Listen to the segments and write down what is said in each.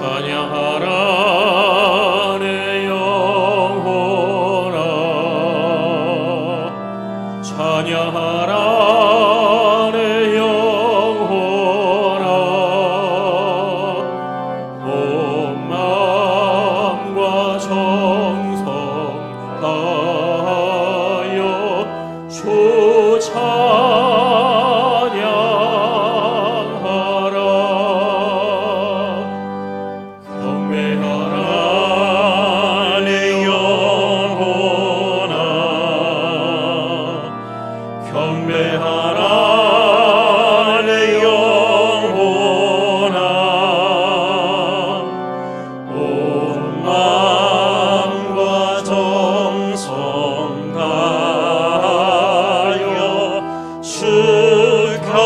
찬양하라 내 영혼아, 찬양하라 내 영혼아, 온 마음과 정성 다하여 주 찬양하라. 경배하라 내 영혼아, 경배하라 내 영혼아, 온 마음과 정성 다하여 주 경배하라.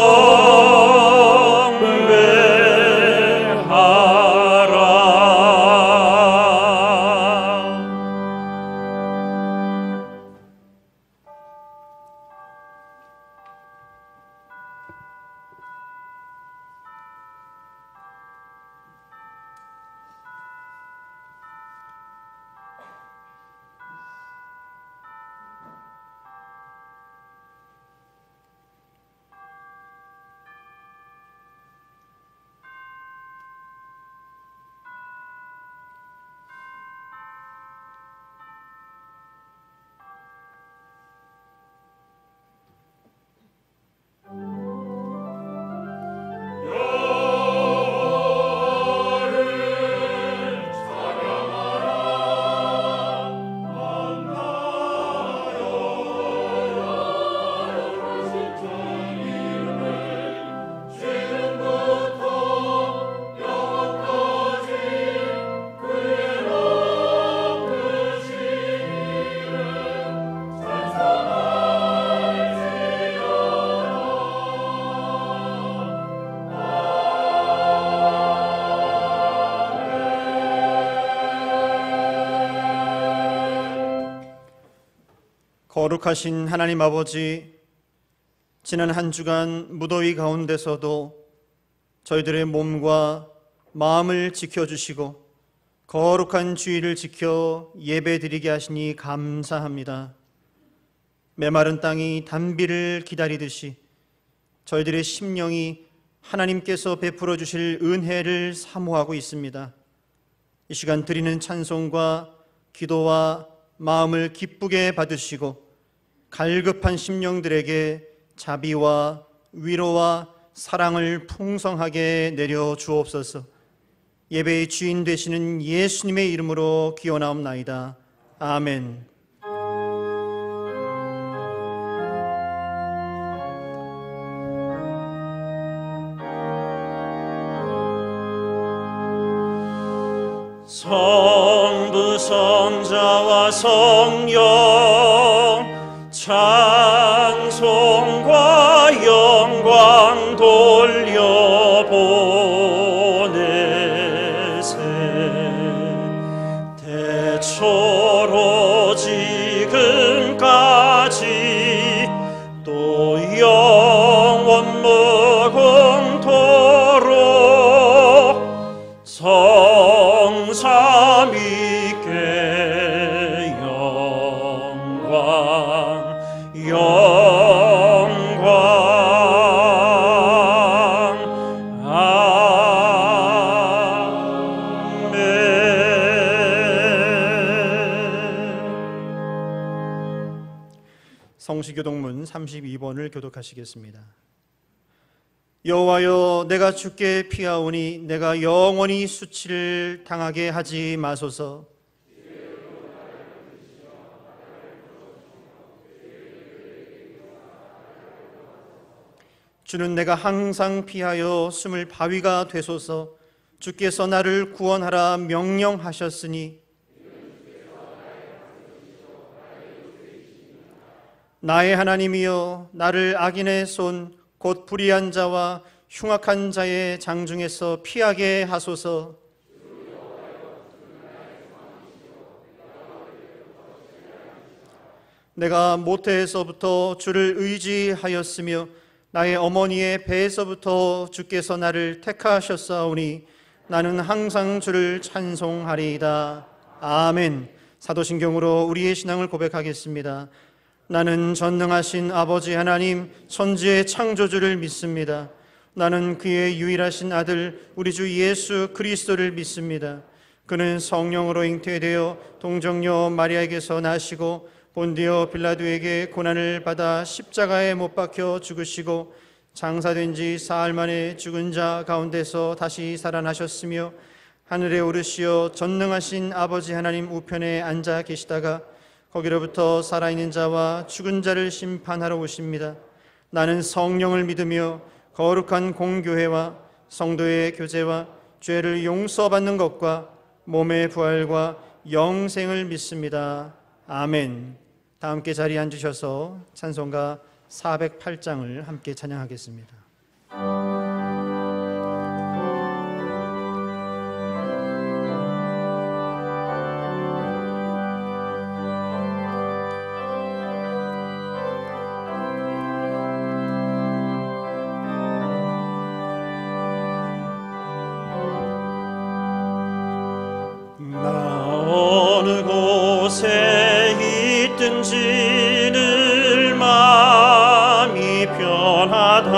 거룩하신 하나님 아버지, 지난 한 주간 무더위 가운데서도 저희들의 몸과 마음을 지켜주시고 거룩한 주일을 지켜 예배드리게 하시니 감사합니다. 메마른 땅이 단비를 기다리듯이 저희들의 심령이 하나님께서 베풀어 주실 은혜를 사모하고 있습니다. 이 시간 드리는 찬송과 기도와 마음을 기쁘게 받으시고 갈급한 심령들에게 자비와 위로와 사랑을 풍성하게 내려 주옵소서. 예배의 주인 되시는 예수님의 이름으로 기원하옵나이다. 아멘. 성부 성자와 성령 찬송과 영광 돌려보내세. 대초로 지금까지 또 영원 무궁토록 성삼위께 영광 아멘. 성시교독문 32번을 교독하시겠습니다. 여호와여, 내가 주께 피하오니 내가 영원히 수치를 당하게 하지 마소서. 주는 내가 항상 피하여 숨을 바위가 되소서. 주께서 나를 구원하라 명령하셨으니 나의 하나님이여, 나를 악인의 손 곧 불의한 자와 흉악한 자의 장중에서 피하게 하소서. 내가 모태에서부터 주를 의지하였으며 나의 어머니의 배에서부터 주께서 나를 택하셨사오니 나는 항상 주를 찬송하리이다. 아멘. 사도신경으로 우리의 신앙을 고백하겠습니다. 나는 전능하신 아버지 하나님 천지의 창조주를 믿습니다. 나는 그의 유일하신 아들 우리 주 예수 그리스도를 믿습니다. 그는 성령으로 잉태되어 동정녀 마리아에게서 나시고 본디오 빌라도에게 고난을 받아 십자가에 못 박혀 죽으시고 장사된 지 사흘 만에 죽은 자 가운데서 다시 살아나셨으며 하늘에 오르시어 전능하신 아버지 하나님 우편에 앉아 계시다가 거기로부터 살아있는 자와 죽은 자를 심판하러 오십니다. 나는 성령을 믿으며 거룩한 공교회와 성도의 교제와 죄를 용서받는 것과 몸의 부활과 영생을 믿습니다. 아멘. 다 함께 자리에 앉으셔서 찬송가 408장을 함께 찬양하겠습니다. 어느 곳에 있든지 늘 마음이 편하다.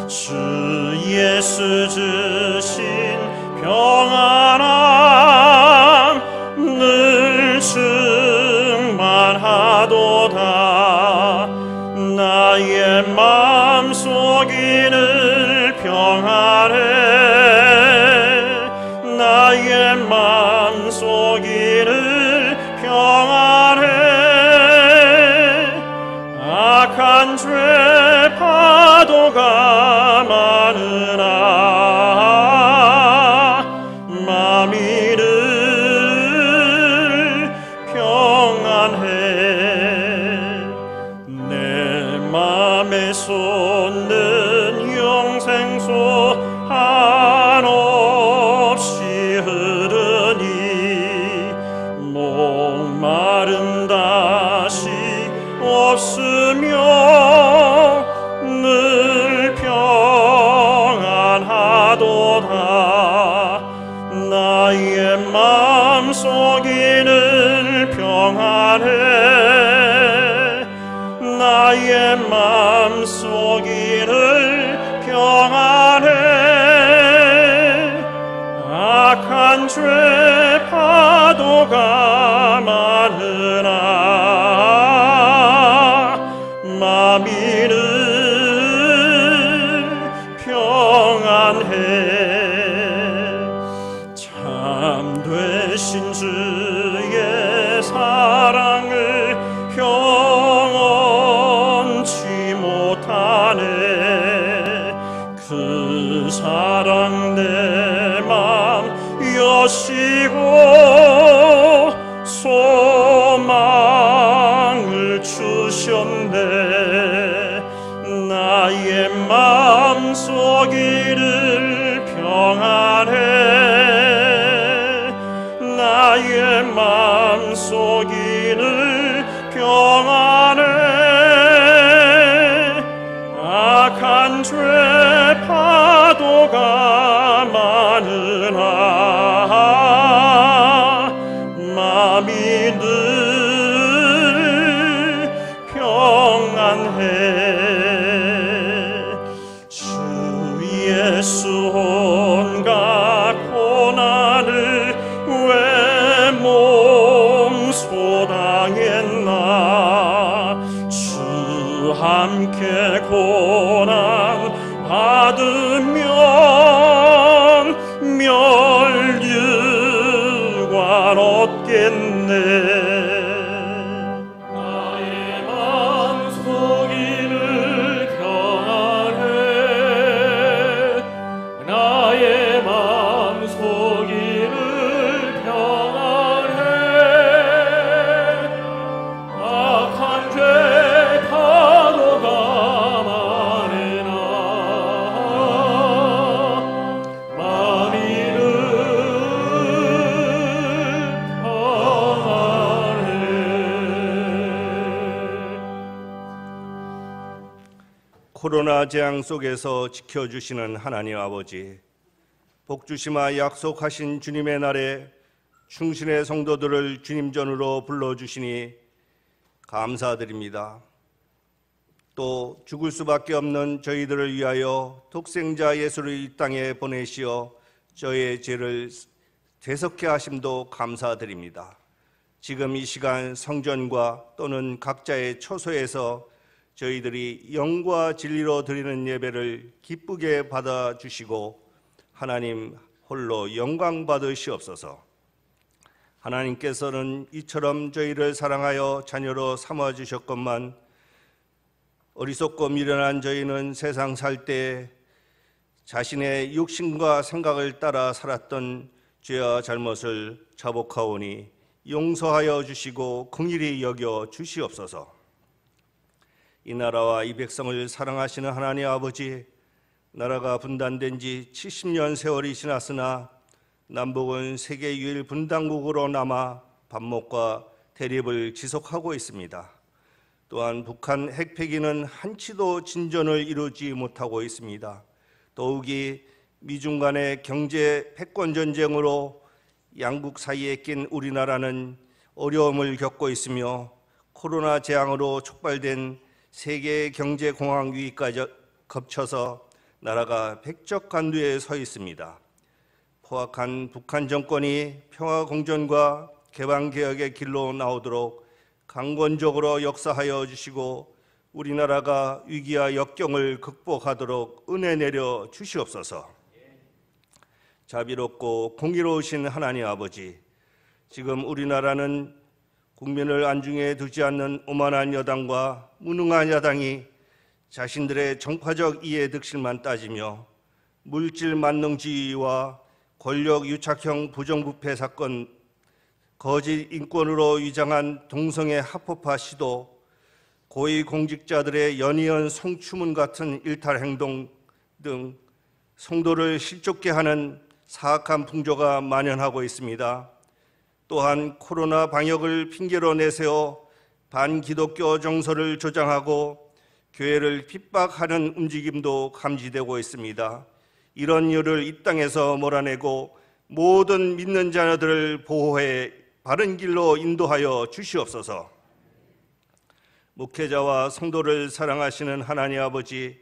주 예수 주신 평안함 늘 충만하도다. 나의 마음속이 늘 평안해. 나의 마음속이 늘 평안해. 악한 죄 파도가 많으나 마음이 늘 평안해. 내 맘에 솟는 영생수 한없이 흐르니 목마름 다시 없으며 늘 평안하도다. 나의 마음속이 늘 평안해. 나의 마음속이 늘 평안해. 악한 죄 파도가 많으나 마음이 늘 평안해. 참 되신 주의 사랑을 경험치 못하네. 그 사랑 내 맘 여시고 소망을 주셨네. 나의 마음속이 늘 평안해. 나의 마음속이 늘 평안해. 악한 죄 파도가 많으나 마음이 늘 평안해. 주 예수 온갖 고난을 왜 몽소당했나. 주 함께 고난 받으면 멸류관 얻겠네. 나의 마음속이 늘 평안해. 나의 마음속이 늘 평안해. 악한 죄 파도가 많으나 마음이 늘 평안해. 코로나 재앙 속에서 지켜주시는 하나님 아버지, 복 주시마 약속하신 주님의 날에 충신의 성도들을 주님 전으로 불러주시니 감사드립니다. 또 죽을 수밖에 없는 저희들을 위하여 독생자 예수를 이 땅에 보내시어 저의 죄를 대속케 하심도 감사드립니다. 지금 이 시간 성전과 또는 각자의 처소에서 저희들이 영과 진리로 드리는 예배를 기쁘게 받아주시고 하나님 홀로 영광 받으시옵소서. 하나님께서는 이처럼 저희를 사랑하여 자녀로 삼아주셨건만 어리석고 미련한 저희는 세상 살 때 자신의 욕심과 생각을 따라 살았던 죄와 잘못을 자복하오니 용서하여 주시고 긍휼히 여겨 주시옵소서. 이 나라와 이 백성을 사랑하시는 하나님 아버지, 나라가 분단된 지 70년 세월이 지났으나 남북은 세계 유일 분단국으로 남아 반목과 대립을 지속하고 있습니다. 또한 북한 핵폐기는 한치도 진전을 이루지 못하고 있습니다. 더욱이 미중 간의 경제 패권 전쟁으로 양국 사이에 낀 우리나라는 어려움을 겪고 있으며 코로나 재앙으로 촉발된 세계 경제 공황 위기까지 겹쳐서 나라가 백척간두에 서 있습니다. 포악한 북한 정권이 평화 공존과 개방 개혁의 길로 나오도록 강권적으로 역사하여 주시고 우리나라가 위기와 역경을 극복하도록 은혜 내려 주시옵소서. 자비롭고 공의로우신 하나님 아버지, 지금 우리나라는 국민을 안중에 두지 않는 오만한 여당과 무능한 야당이 자신들의 정파적 이해 득실만 따지며 물질 만능주의와 권력 유착형 부정부패 사건, 거짓 인권으로 위장한 동성애 합법화 시도, 고위공직자들의 연이은 성추문 같은 일탈 행동 등 성도를 실족게 하는 사악한 풍조가 만연하고 있습니다. 또한 코로나 방역을 핑계로 내세워 반기독교 정서를 조장하고 교회를 핍박하는 움직임도 감지되고 있습니다. 이런 일을 이 땅에서 몰아내고 모든 믿는 자녀들을 보호해 바른 길로 인도하여 주시옵소서. 목회자와 성도를 사랑하시는 하나님 아버지,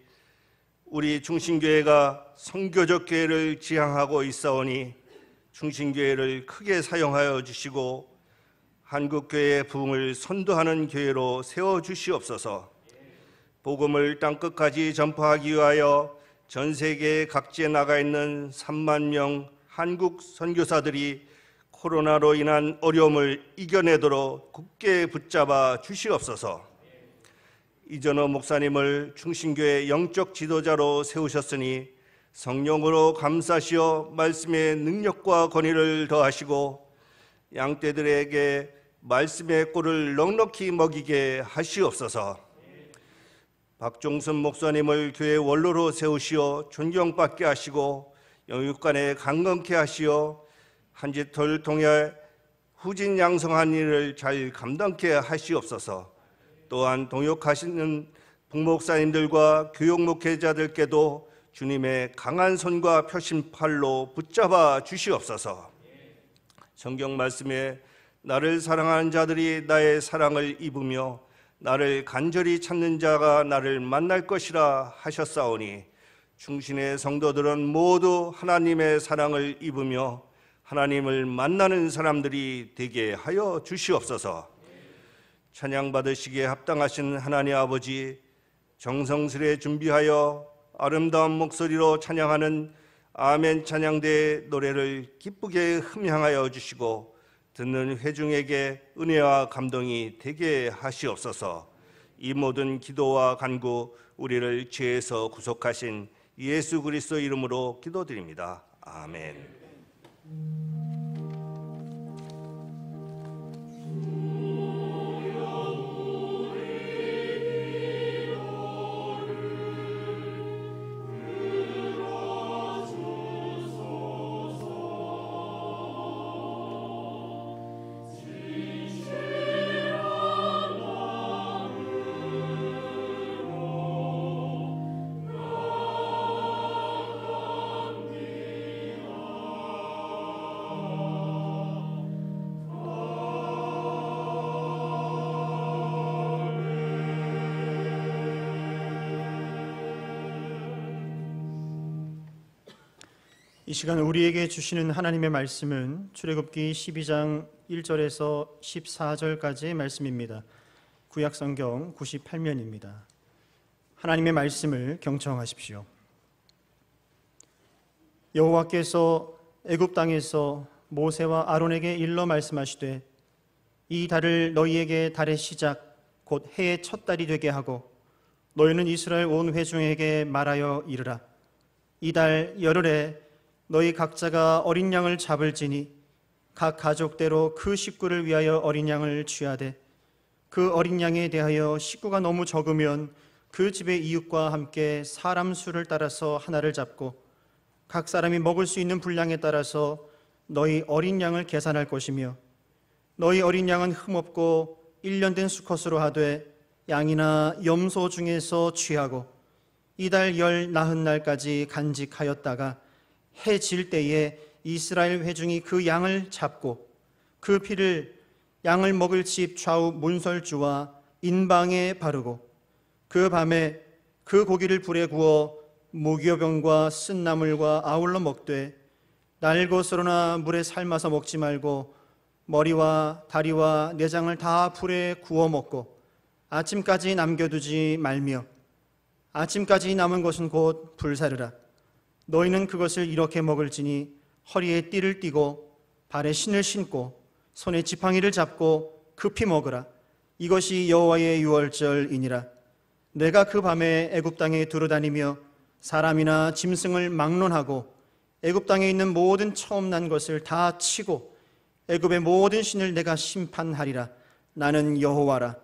우리 충신교회가 선교적 교회를 지향하고 있사오니 충신교회를 크게 사용하여 주시고 한국교회의 부흥을 선도하는 교회로 세워주시옵소서. 복음을 땅끝까지 전파하기 위하여 전 세계 각지에 나가 있는 3만 명 한국 선교사들이 코로나로 인한 어려움을 이겨내도록 굳게 붙잡아 주시옵소서. 이전호 목사님을 충신교회 영적 지도자로 세우셨으니 성령으로 감싸시어 말씀의 능력과 권위를 더하시고 양떼들에게 말씀의 꿀을 넉넉히 먹이게 하시옵소서. 박종순 목사님을 교회 원로로 세우시어 존경받게 하시고 영육간에 강건케 하시어 한 짓을 통해 후진양성한 일을 잘 감당케 하시옵소서. 또한 동역하시는 북목사님들과 교육 목회자들께도 주님의 강한 손과 표심팔로 붙잡아 주시옵소서. 성경 말씀에 나를 사랑하는 자들이 나의 사랑을 입으며 나를 간절히 찾는 자가 나를 만날 것이라 하셨사오니 충신의 성도들은 모두 하나님의 사랑을 입으며 하나님을 만나는 사람들이 되게 하여 주시옵소서. 찬양 받으시기에 합당하신 하나님 아버지, 정성스레 준비하여 아름다운 목소리로 찬양하는 아멘 찬양대의 노래를 기쁘게 흠향하여 주시고 듣는 회중에게 은혜와 감동이 되게 하시옵소서. 이 모든 기도와 간구 우리를 죄에서 구속하신 예수 그리스도 이름으로 기도드립니다. 아멘. 이 시간 우리에게 주시는 하나님의 말씀은 출애굽기 12장 1절에서 14절까지의 말씀입니다. 구약성경 98면입니다. 하나님의 말씀을 경청하십시오. 여호와께서 애굽 땅에서 모세와 아론에게 일러 말씀하시되 이 달을 너희에게 달의 시작 곧 해의 첫 달이 되게 하고 너희는 이스라엘 온 회중에게 말하여 이르라. 이 달 열흘에 너희 각자가 어린 양을 잡을지니 각 가족대로 그 식구를 위하여 어린 양을 취하되 그 어린 양에 대하여 식구가 너무 적으면 그 집의 이웃과 함께 사람 수를 따라서 하나를 잡고 각 사람이 먹을 수 있는 분량에 따라서 너희 어린 양을 계산할 것이며 너희 어린 양은 흠없고 1년 된 수컷으로 하되 양이나 염소 중에서 취하고 이달 열 나흔 날까지 간직하였다가 해 질 때에 이스라엘 회중이 그 양을 잡고 그 피를 양을 먹을 집 좌우 문설주와 인방에 바르고 그 밤에 그 고기를 불에 구워 무교병과 쓴나물과 아울러 먹되 날 것으로나 물에 삶아서 먹지 말고 머리와 다리와 내장을 다 불에 구워 먹고 아침까지 남겨두지 말며 아침까지 남은 것은 곧 불사르라. 너희는 그것을 이렇게 먹을지니 허리에 띠를 띠고 발에 신을 신고 손에 지팡이를 잡고 급히 먹으라. 이것이 여호와의 유월절이니라. 내가 그 밤에 애굽 땅에 두루다니며 사람이나 짐승을 막론하고 애굽 땅에 있는 모든 처음 난 것을 다 치고 애굽의 모든 신을 내가 심판하리라. 나는 여호와라.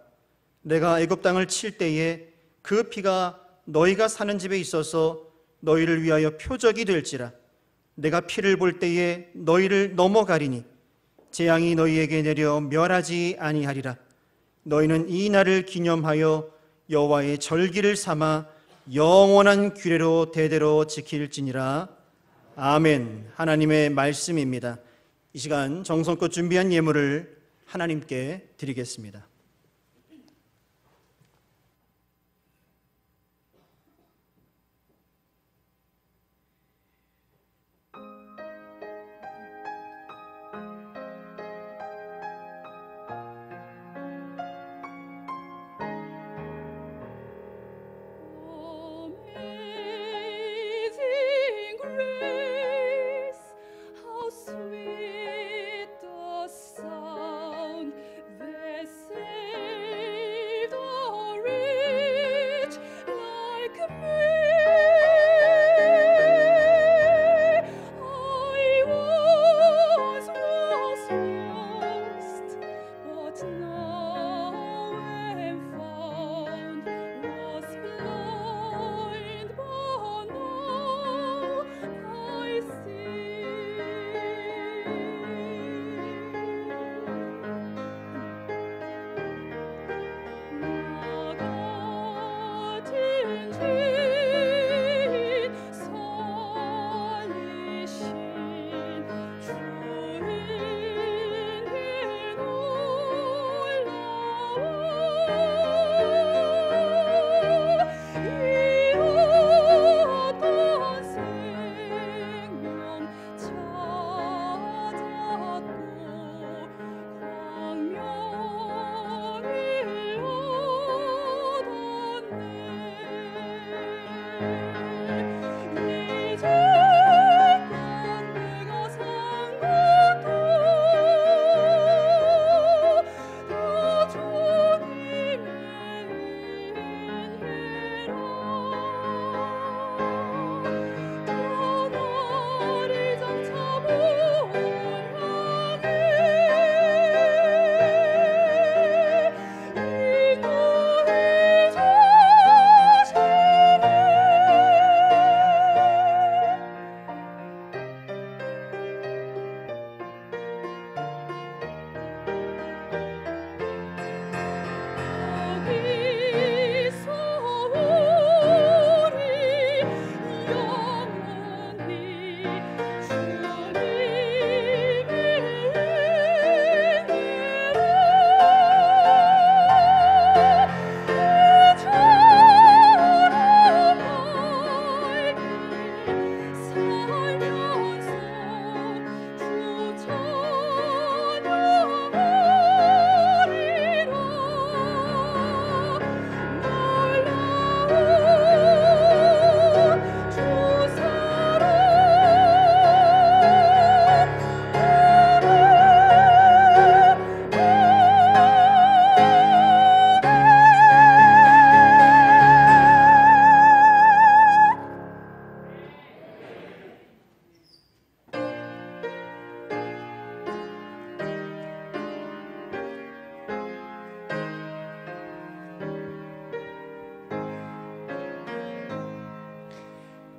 내가 애굽 땅을 칠 때에 그 피가 너희가 사는 집에 있어서 너희를 위하여 표적이 될지라. 내가 피를 볼 때에 너희를 넘어가리니 재앙이 너희에게 내려 멸하지 아니하리라. 너희는 이 날을 기념하여 여호와의 절기를 삼아 영원한 규례로 대대로 지킬지니라. 아멘. 하나님의 말씀입니다. 이 시간 정성껏 준비한 예물을 하나님께 드리겠습니다.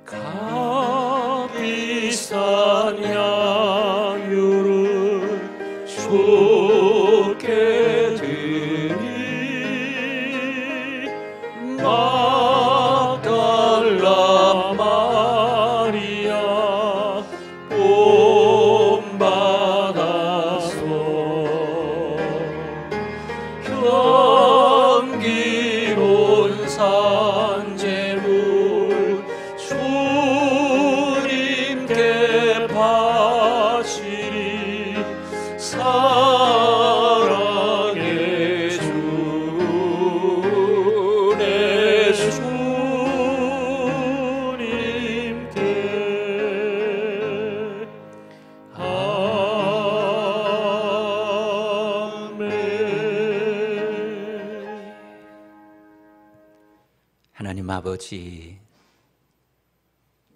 값비싼 양유를 주께 드리 막달라 마리아 본받았소. 향기로운 산재물 주님께 바치리 사랑의 주 내 주님께 아멘. 하나님 아버지,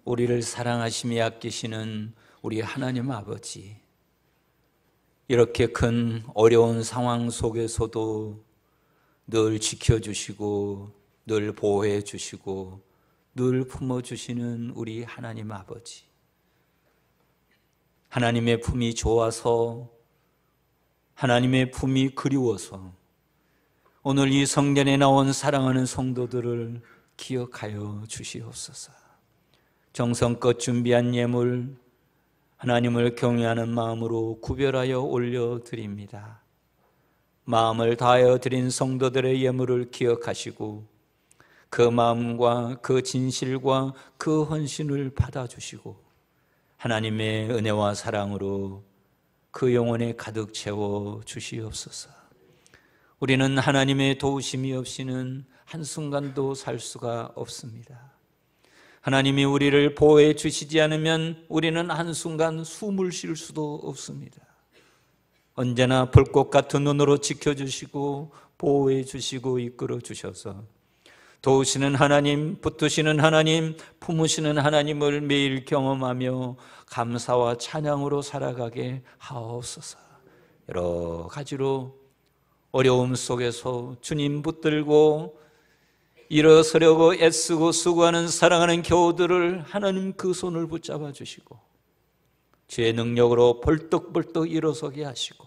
우리를 사랑하시며 아끼시는 우리 하나님 아버지, 이렇게 큰 어려운 상황 속에서도 늘 지켜주시고 늘 보호해 주시고 늘 품어주시는 우리 하나님 아버지, 하나님의 품이 좋아서, 하나님의 품이 그리워서 오늘 이 성전에 나온 사랑하는 성도들을 기억하여 주시옵소서. 정성껏 준비한 예물 하나님을 경외하는 마음으로 구별하여 올려드립니다. 마음을 다하여 드린 성도들의 예물을 기억하시고 그 마음과 그 진실과 그 헌신을 받아주시고 하나님의 은혜와 사랑으로 그 영혼에 가득 채워 주시옵소서. 우리는 하나님의 도우심이 없이는 한순간도 살 수가 없습니다. 하나님이 우리를 보호해 주시지 않으면 우리는 한순간 숨을 쉴 수도 없습니다. 언제나 불꽃 같은 눈으로 지켜주시고 보호해 주시고 이끌어 주셔서 도우시는 하나님, 붙드시는 하나님, 품으시는 하나님을 매일 경험하며 감사와 찬양으로 살아가게 하옵소서. 여러 가지로 어려움 속에서 주님 붙들고 일어서려고 애쓰고 수고하는 사랑하는 교우들을 하나님 그 손을 붙잡아 주시고 주의 능력으로 벌떡벌떡 일어서게 하시고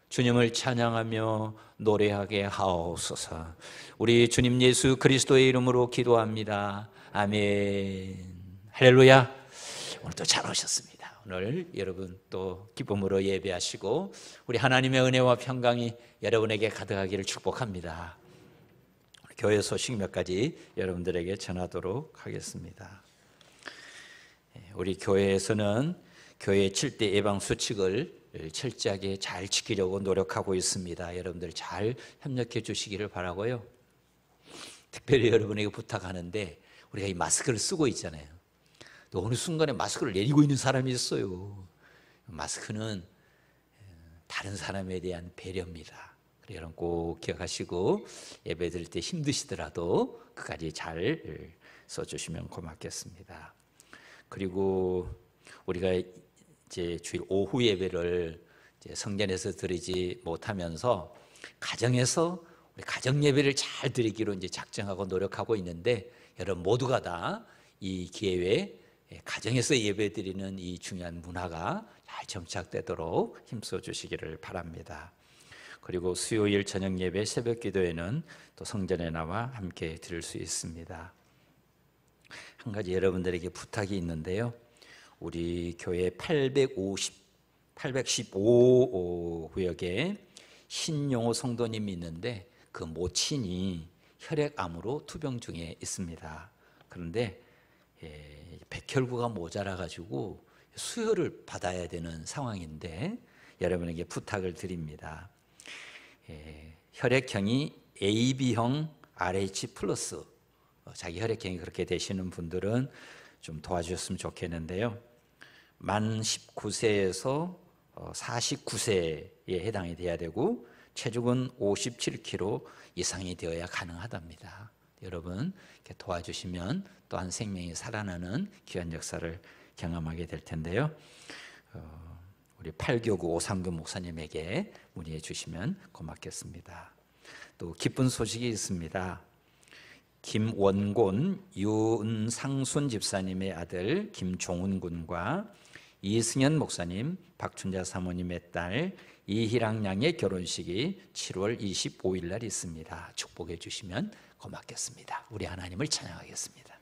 주님을 찬양하며 노래하게 하옵소서. 우리 주님 예수 그리스도의 이름으로 기도합니다. 아멘. 할렐루야. 오늘도 잘 오셨습니다. 오늘 여러분 또 기쁨으로 예배하시고 우리 하나님의 은혜와 평강이 여러분에게 가득하기를 축복합니다. 교회 소식 몇 가지 여러분들에게 전하도록 하겠습니다. 우리 교회에서는 교회 7대 예방 수칙을 철저하게 잘 지키려고 노력하고 있습니다. 여러분들 잘 협력해 주시기를 바라고요. 특별히 여러분에게 부탁하는데 우리가 이 마스크를 쓰고 있잖아요. 또 어느 순간에 마스크를 내리고 있는 사람이 있어요. 마스크는 다른 사람에 대한 배려입니다. 여러분 꼭 기억하시고 예배 드릴 때 힘드시더라도 그까지 잘 써주시면 고맙겠습니다. 그리고 우리가 이제 주일 오후 예배를 이제 성전에서 드리지 못하면서 가정에서 우리 가정 예배를 잘 드리기로 이제 작정하고 노력하고 있는데 여러분 모두가 다 이 기회에 가정에서 예배 드리는 이 중요한 문화가 잘 정착되도록 힘써 주시기를 바랍니다. 그리고 수요일 저녁 예배 새벽 기도에는 또 성전에 나와 함께 드릴 수 있습니다. 한 가지 여러분들에게 부탁이 있는데요. 우리 교회 815구역에 신용호 성도님이 있는데 그 모친이 혈액암으로 투병 중에 있습니다. 그런데 백혈구가 모자라가지고 수혈을 받아야 되는 상황인데 여러분에게 부탁을 드립니다. 혈액형이 AB형 RH 플러스, 자기 혈액형이 그렇게 되시는 분들은 좀 도와주셨으면 좋겠는데요. 만 19세에서 49세에 해당이 돼야 되고 체중은 57kg 이상이 되어야 가능하답니다. 여러분 이렇게 도와주시면 또 한 생명이 살아나는 귀한 역사를 경험하게 될 텐데요. 우리 8교구 오상규 목사님에게 문의해 주시면 고맙겠습니다. 또 기쁜 소식이 있습니다. 김원곤, 윤상순 집사님의 아들 김종훈 군과 이승현 목사님, 박춘자 사모님의 딸 이희랑 양의 결혼식이 7월 25일 날 있습니다. 축복해 주시면 고맙겠습니다. 우리 하나님을 찬양하겠습니다.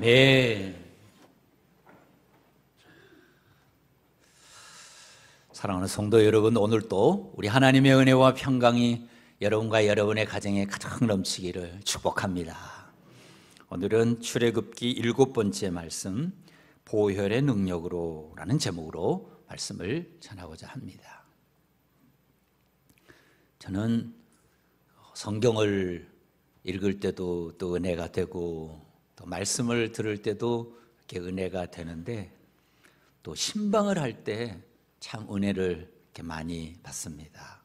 아멘. 사랑하는 성도 여러분, 오늘도 우리 하나님의 은혜와 평강이 여러분과 여러분의 가정에 가득 넘치기를 축복합니다. 오늘은 출애굽기 7번째 말씀, 보혈의 능력으로 라는 제목으로 말씀을 전하고자 합니다. 저는 성경을 읽을 때도 또 은혜가 되고, 또 말씀을 들을 때도 이렇게 은혜가 되는데, 또 신방을 할 때 참 은혜를 이렇게 많이 받습니다.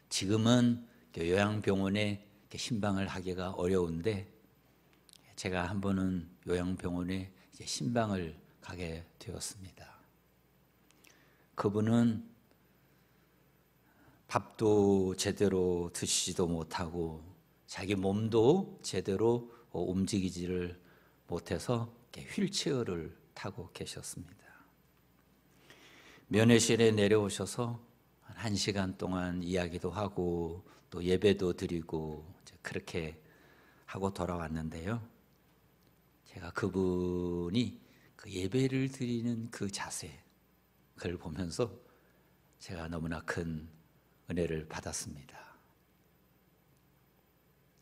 지금은 요양병원에 신방을 하기가 어려운데 제가 한 번은 요양병원에 이제 신방을 가게 되었습니다. 그분은 밥도 제대로 드시지도 못하고 자기 몸도 제대로 움직이지를 못해서 휠체어를 타고 계셨습니다. 면회실에 내려오셔서 한 1시간 동안 이야기도 하고 또 예배도 드리고 그렇게 하고 돌아왔는데요. 제가 그분이 그 예배를 드리는 그 자세, 그걸 보면서 제가 너무나 큰 은혜를 받았습니다.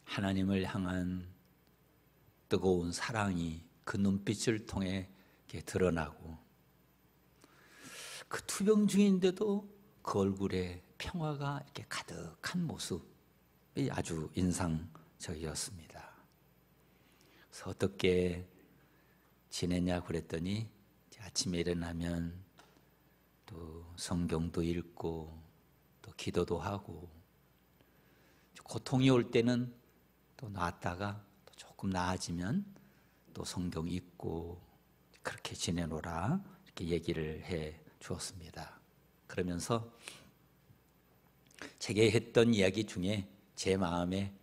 하나님을 향한 뜨거운 사랑이 그 눈빛을 통해 이렇게 드러나고 그 투병 중인데도 그 얼굴에 평화가 이렇게 가득한 모습이 아주 인상적이었습니다. 그래서 어떻게 지내냐 그랬더니 아침에 일어나면 또 성경도 읽고 또 기도도 하고 고통이 올 때는 또 놨다가 또 조금 나아지면 또 성경 읽고 그렇게 지내노라 이렇게 얘기를 해 주었습니다. 그러면서 제게 했던 이야기 중에 제 마음에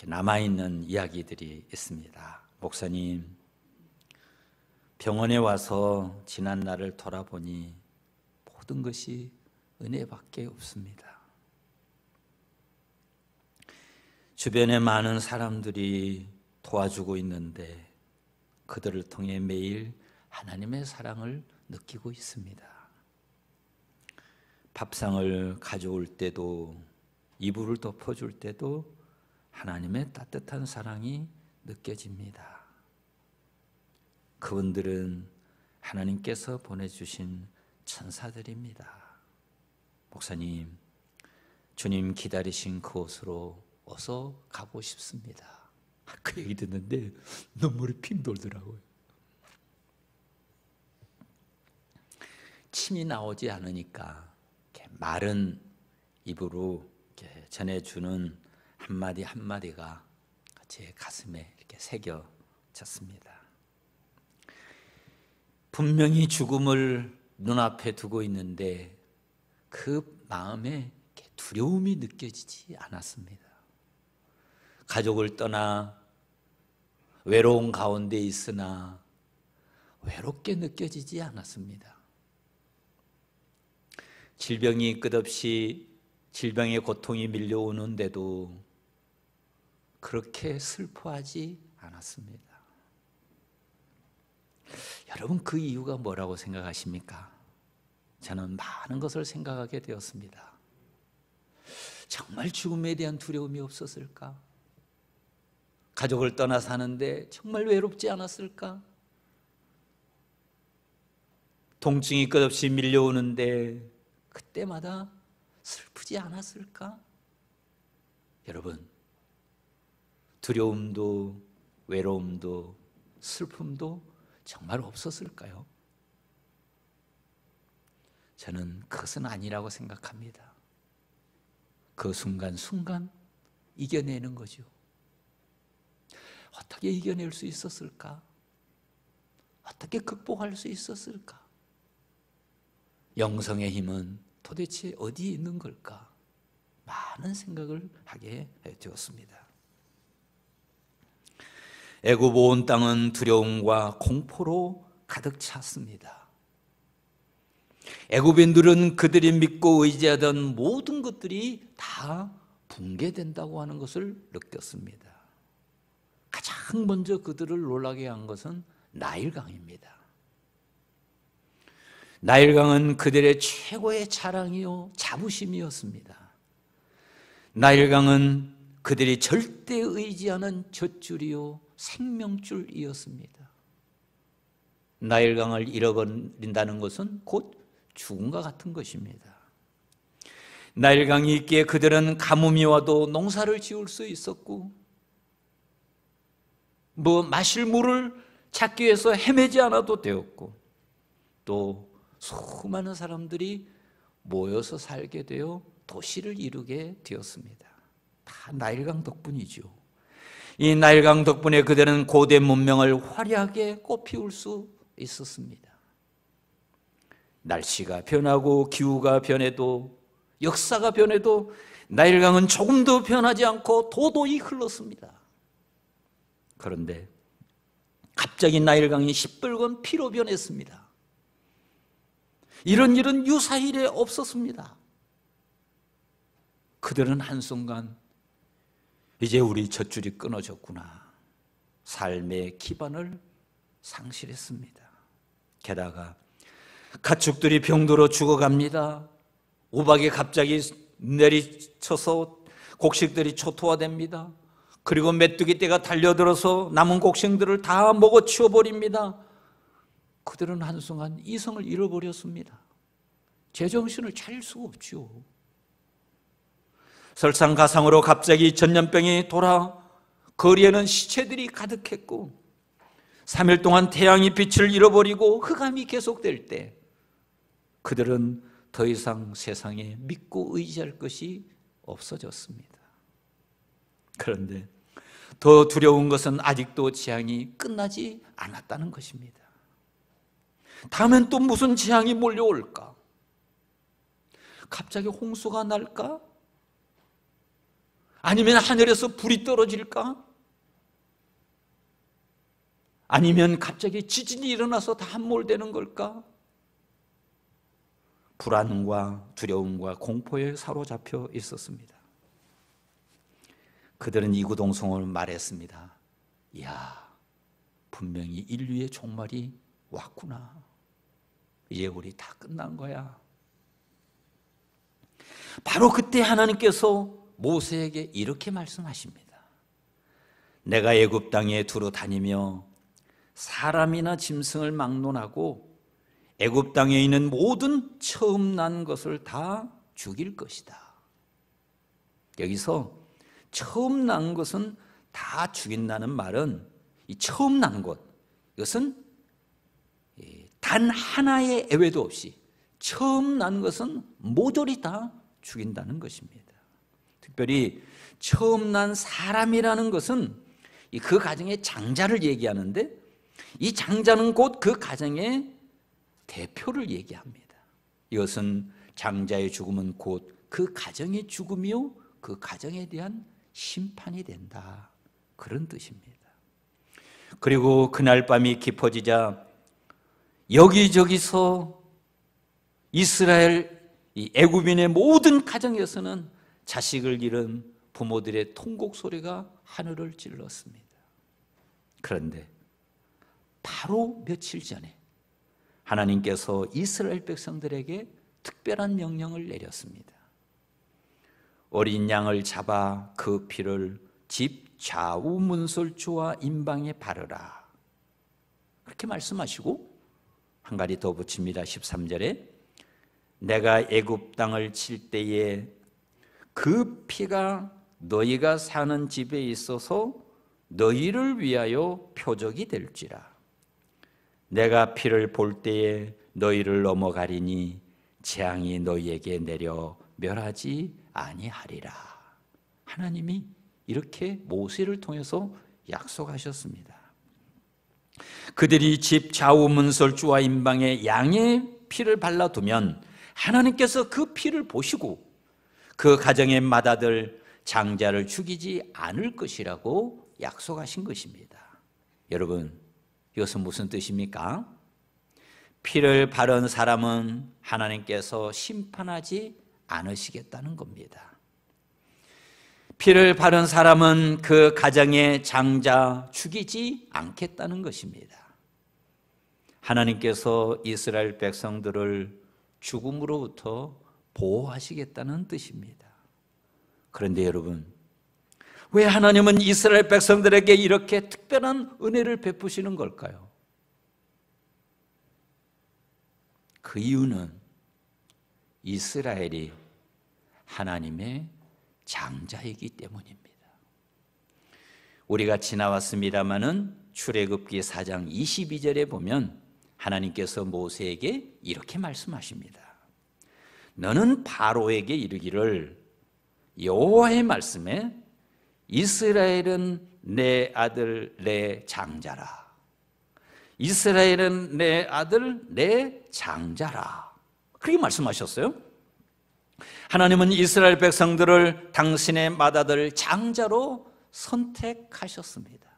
남아있는 이야기들이 있습니다. 목사님, 병원에 와서 지난 날을 돌아보니 모든 것이 은혜밖에 없습니다. 주변에 많은 사람들이 도와주고 있는데 그들을 통해 매일 하나님의 사랑을 느끼고 있습니다. 밥상을 가져올 때도 이불을 덮어줄 때도 하나님의 따뜻한 사랑이 느껴집니다. 그분들은 하나님께서 보내주신 천사들입니다. 목사님, 주님 기다리신 그곳으로 어서 가고 싶습니다. 그 얘기 듣는데 눈물이 핑 돌더라고요. 침이 나오지 않으니까 이렇게 마른 입으로 이렇게 전해주는 한마디 한마디가 제 가슴에 이렇게 새겨졌습니다. 분명히 죽음을 눈앞에 두고 있는데 그 마음에 두려움이 느껴지지 않았습니다. 가족을 떠나 외로운 가운데 있으나 외롭게 느껴지지 않았습니다. 질병이 끝없이 질병의 고통이 밀려오는데도 그렇게 슬퍼하지 않았습니다. 여러분, 그 이유가 뭐라고 생각하십니까? 저는 많은 것을 생각하게 되었습니다. 정말 죽음에 대한 두려움이 없었을까? 가족을 떠나 사는데 정말 외롭지 않았을까? 통증이 끝없이 밀려오는데 그때마다 슬프지 않았을까? 여러분, 두려움도 외로움도 슬픔도 정말 없었을까요? 저는 그것은 아니라고 생각합니다. 그 순간순간 이겨내는 거죠. 어떻게 이겨낼 수 있었을까? 어떻게 극복할 수 있었을까? 영성의 힘은 도대체 어디에 있는 걸까? 많은 생각을 하게 되었습니다. 애굽 온 땅은 두려움과 공포로 가득 찼습니다. 애굽인들은 그들이 믿고 의지하던 모든 것들이 다 붕괴된다고 하는 것을 느꼈습니다. 가장 먼저 그들을 놀라게 한 것은 나일강입니다. 나일강은 그들의 최고의 자랑이요 자부심이었습니다. 나일강은 그들이 절대 의지하는 젖줄이요 생명줄이었습니다. 나일강을 잃어버린다는 것은 곧 죽음과 같은 것입니다. 나일강이 있기에 그들은 가뭄이 와도 농사를 지을 수 있었고 마실 물을 찾기 위해서 헤매지 않아도 되었고 또 수많은 사람들이 모여서 살게 되어 도시를 이루게 되었습니다. 다 나일강 덕분이죠. 이 나일강 덕분에 그들은 고대 문명을 화려하게 꽃피울 수 있었습니다. 날씨가 변하고 기후가 변해도 역사가 변해도 나일강은 조금도 변하지 않고 도도히 흘렀습니다. 그런데 갑자기 나일강이 시뻘건 피로 변했습니다. 이런 일은 유사일에 없었습니다. 그들은 한순간 이제 우리 젖줄이 끊어졌구나, 삶의 기반을 상실했습니다. 게다가 가축들이 병들어 죽어갑니다. 우박이 갑자기 내리쳐서 곡식들이 초토화됩니다. 그리고 메뚜기 떼가 달려들어서 남은 곡식들을 다 먹어치워버립니다. 그들은 한순간 이성을 잃어버렸습니다. 제정신을 차릴 수가 없죠. 설상가상으로 갑자기 전염병이 돌아 거리에는 시체들이 가득했고 3일 동안 태양이 빛을 잃어버리고 흑암이 계속될 때 그들은 더 이상 세상에 믿고 의지할 것이 없어졌습니다. 그런데 더 두려운 것은 아직도 재앙이 끝나지 않았다는 것입니다. 다음엔 또 무슨 재앙이 몰려올까? 갑자기 홍수가 날까? 아니면 하늘에서 불이 떨어질까? 아니면 갑자기 지진이 일어나서 다 함몰되는 걸까? 불안과 두려움과 공포에 사로잡혀 있었습니다. 그들은 이구동성으로 말했습니다. 이야, 분명히 인류의 종말이 왔구나. 이제 우리 다 끝난 거야. 바로 그때 하나님께서 모세에게 이렇게 말씀하십니다. 내가 애굽 땅에 두루 다니며 사람이나 짐승을 막론하고 애굽 땅에 있는 모든 처음 난 것을 다 죽일 것이다. 여기서 처음 난 것은 다 죽인다는 말은 이 처음 난 것, 이것은 단 하나의 예외도 없이 처음 난 것은 모조리 다 죽인다는 것입니다. 특별히 처음 난 사람이라는 것은 그 가정의 장자를 얘기하는데 이 장자는 곧 그 가정의 대표를 얘기합니다. 이것은 장자의 죽음은 곧 그 가정의 죽음이요 그 가정에 대한 심판이 된다, 그런 뜻입니다. 그리고 그날 밤이 깊어지자 여기저기서 이스라엘 이 애굽인의 모든 가정에서는 자식을 잃은 부모들의 통곡 소리가 하늘을 찔렀습니다. 그런데 바로 며칠 전에 하나님께서 이스라엘 백성들에게 특별한 명령을 내렸습니다. 어린 양을 잡아 그 피를 집 좌우 문설주와 임방에 바르라, 그렇게 말씀하시고 한 가지 더 붙입니다. 13절에 내가 애굽 땅을 칠 때에 그 피가 너희가 사는 집에 있어서 너희를 위하여 표적이 될지라. 내가 피를 볼 때에 너희를 넘어가리니 재앙이 너희에게 내려 멸하지 아니하리라. 하나님이 이렇게 모세를 통해서 약속하셨습니다. 그들이 집 좌우 문설주와 임방에 양의 피를 발라두면 하나님께서 그 피를 보시고 그 가정의 맏아들 장자를 죽이지 않을 것이라고 약속하신 것입니다. 여러분, 이것은 무슨 뜻입니까? 피를 바른 사람은 하나님께서 심판하지 않으시겠다는 겁니다. 피를 바른 사람은 그 가정의 장자 죽이지 않겠다는 것입니다. 하나님께서 이스라엘 백성들을 죽음으로부터 보호하시겠다는 뜻입니다. 그런데 여러분, 왜 하나님은 이스라엘 백성들에게 이렇게 특별한 은혜를 베푸시는 걸까요? 그 이유는 이스라엘이 하나님의 장자이기 때문입니다. 우리가 지나왔습니다마는 출애굽기 4장 22절에 보면 하나님께서 모세에게 이렇게 말씀하십니다. 너는 바로에게 이르기를 여호와의 말씀에 이스라엘은 내 아들 내 장자라. 이스라엘은 내 아들 내 장자라. 그렇게 말씀하셨어요. 하나님은 이스라엘 백성들을 당신의 맏아들 장자로 선택하셨습니다.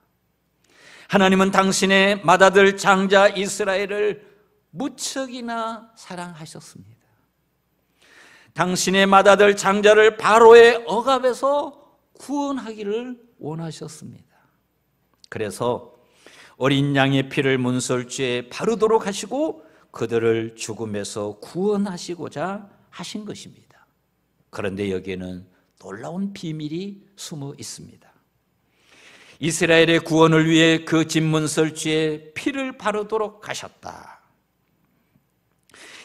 하나님은 당신의 맏아들 장자 이스라엘을 무척이나 사랑하셨습니다. 당신의 맏아들 장자를 바로의 억압에서 구원하기를 원하셨습니다. 그래서 어린 양의 피를 문설주에 바르도록 하시고 그들을 죽음에서 구원하시고자 하신 것입니다. 그런데 여기에는 놀라운 비밀이 숨어 있습니다. 이스라엘의 구원을 위해 그 진문설주에 피를 바르도록 하셨다.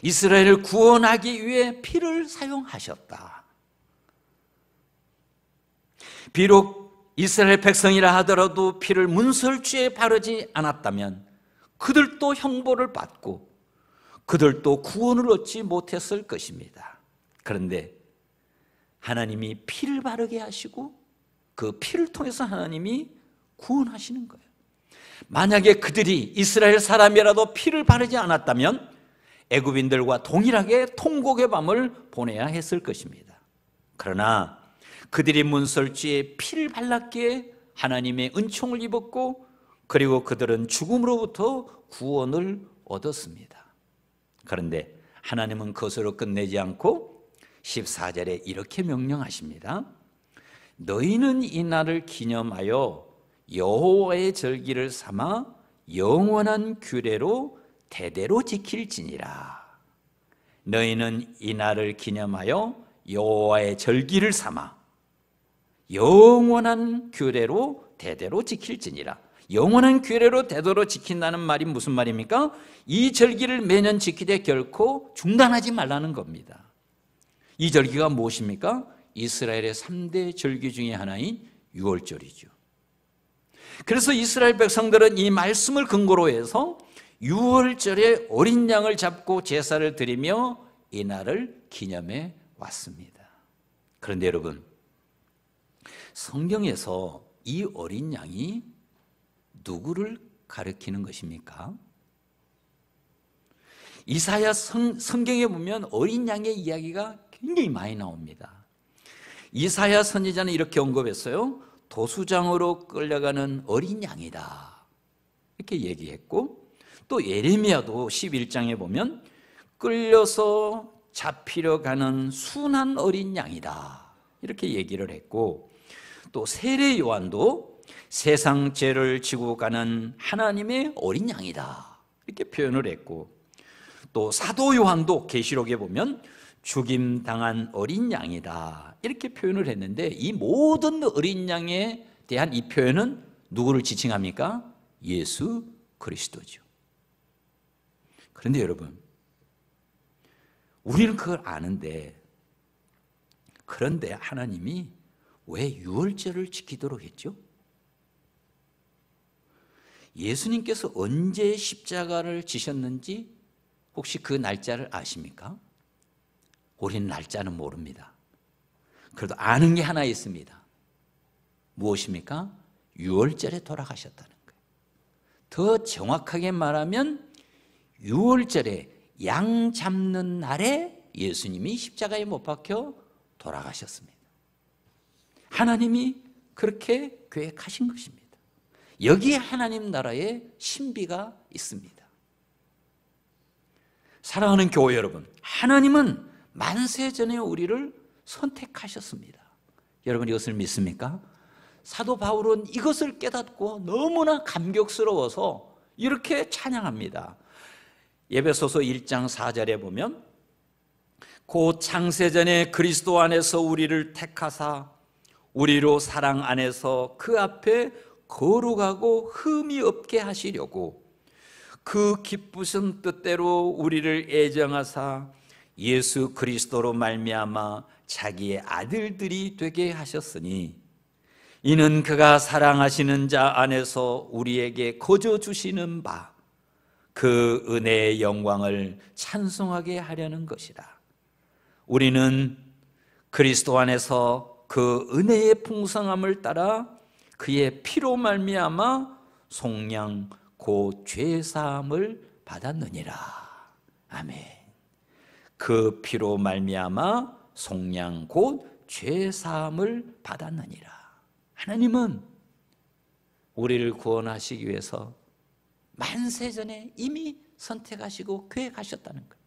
이스라엘을 구원하기 위해 피를 사용하셨다. 비록 이스라엘 백성이라 하더라도 피를 문설주에 바르지 않았다면 그들도 형벌을 받고 그들도 구원을 얻지 못했을 것입니다. 그런데 하나님이 피를 바르게 하시고 그 피를 통해서 하나님이 구원하시는 거예요. 만약에 그들이 이스라엘 사람이라도 피를 바르지 않았다면 애굽인들과 동일하게 통곡의 밤을 보내야 했을 것입니다. 그러나 그들이 문설주에 피를 발랐기에 하나님의 은총을 입었고 그리고 그들은 죽음으로부터 구원을 얻었습니다. 그런데 하나님은 그것으로 끝내지 않고 14절에 이렇게 명령하십니다. 너희는 이 날을 기념하여 여호와의 절기를 삼아 영원한 규례로 대대로 지킬지니라. 너희는 이 날을 기념하여 여호와의 절기를 삼아 영원한 규례로 대대로 지킬지니라. 영원한 규례로 대대로 지킨다는 말이 무슨 말입니까? 이 절기를 매년 지키되 결코 중단하지 말라는 겁니다. 이 절기가 무엇입니까? 이스라엘의 3대 절기 중에 하나인 유월절이죠. 그래서 이스라엘 백성들은 이 말씀을 근거로 해서 유월절에 어린 양을 잡고 제사를 드리며 이 날을 기념해 왔습니다. 그런데 여러분, 성경에서 이 어린 양이 누구를 가리키는 것입니까? 이사야 성경에 보면 어린 양의 이야기가 굉장히 많이 나옵니다. 이사야 선지자는 이렇게 언급했어요. 도수장으로 끌려가는 어린 양이다, 이렇게 얘기했고, 또 예레미야도 11장에 보면 끌려서 잡히려 가는 순한 어린 양이다, 이렇게 얘기를 했고, 또 세례 요한도 세상 죄를 지고 가는 하나님의 어린 양이다, 이렇게 표현을 했고, 또 사도 요한도 계시록에 보면 죽임당한 어린 양이다, 이렇게 표현을 했는데, 이 모든 어린 양에 대한 이 표현은 누구를 지칭합니까? 예수 그리스도죠. 그런데 여러분, 우리는 그걸 아는데, 그런데 하나님이 왜 유월절을 지키도록 했죠? 예수님께서 언제 십자가를 지셨는지 혹시 그 날짜를 아십니까? 우리는 날짜는 모릅니다. 그래도 아는 게 하나 있습니다. 무엇입니까? 유월절에 돌아가셨다는 거예요. 더 정확하게 말하면 유월절에 양 잡는 날에 예수님이 십자가에 못 박혀 돌아가셨습니다. 하나님이 그렇게 계획하신 것입니다. 여기에 하나님 나라의 신비가 있습니다. 사랑하는 교회 여러분, 하나님은 만세전에 우리를 선택하셨습니다. 여러분 이것을 믿습니까? 사도 바울은 이것을 깨닫고 너무나 감격스러워서 이렇게 찬양합니다. 에베소서 1장 4절에 보면 곧 창세전에 그리스도 안에서 우리를 택하사 우리로 사랑 안에서 그 앞에 거룩하고 흠이 없게 하시려고 그 기쁘신 뜻대로 우리를 애정하사 예수 그리스도로 말미암아 자기의 아들들이 되게 하셨으니 이는 그가 사랑하시는 자 안에서 우리에게 거저 주시는 바 그 은혜의 영광을 찬송하게 하려는 것이라. 우리는 그리스도 안에서 그 은혜의 풍성함을 따라 그의 피로 말미암아 속량 곧 죄사함을 받았느니라. 아멘. 그 피로 말미암아 속량 곧 죄사함을 받았느니라. 하나님은 우리를 구원하시기 위해서 만세전에 이미 선택하시고 계획하셨다는 거예요.